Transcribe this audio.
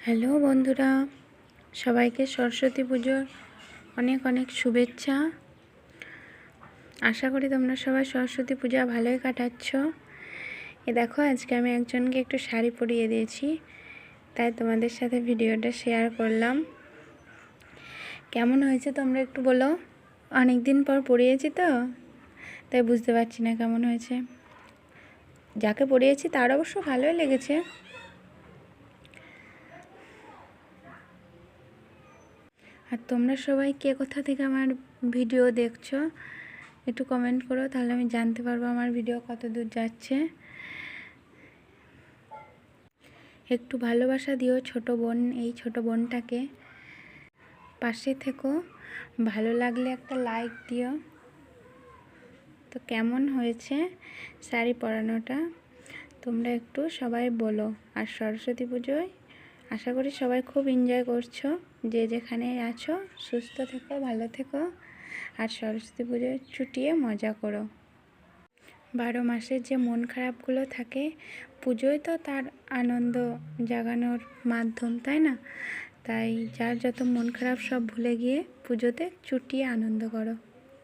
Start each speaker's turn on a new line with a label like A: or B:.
A: Hello বন্ধুরা, সবাইকে সরস্বতী পুজোর অনেক অনেক শুভেচ্ছা। আশা করি তোমরা সবাই সরস্বতী পূজা ভালোই কাটাচ্ছ। দেখো, আজকে আমি একজনকে একটু শাড়ি পরিয়ে দিয়েছি, তাই তোমাদের সাথে ভিডিওটা শেয়ার করলাম। কেমন হয়েছে তোমরা একটু বলো। অনেক দিন পর পরিয়েছি তো, তাই বুঝতে পারছি না কেমন হয়েছে। যাকে পরিয়েছি তার অবশ্য ভালোই লেগেছে। আর তোমরা সবাই কে কোথা থেকে আমার ভিডিও দেখছো একটু কমেন্ট করো, তাহলে আমি জানতে পারবো আমার ভিডিও কত দূর যাচ্ছে। একটু ভালোবাসা দিও ছোট বোন, এই ছোট বোনটাকে। পাশে থেকো, ভালো লাগলে একটা লাইক দিও। তো কেমন হয়েছে শাড়ি পরানোটা তোমরা একটু সবাই বলো। আর সরস্বতী পুজোয় আশা করি সবাই খুব এনজয় করছো। যে যেখানে আছো সুস্থ থেকো, ভালো থেকো, আর সরস্বতী পুজোয় চুটিয়ে মজা করো। 12 মাসের যে মন খারাপগুলো থাকে, পুজোয় তো তার আনন্দ জাগানোর মাধ্যম, তাই না? তাই যার যত মন খারাপ সব ভুলে গিয়ে পুজোতে চুটিয়ে আনন্দ করো।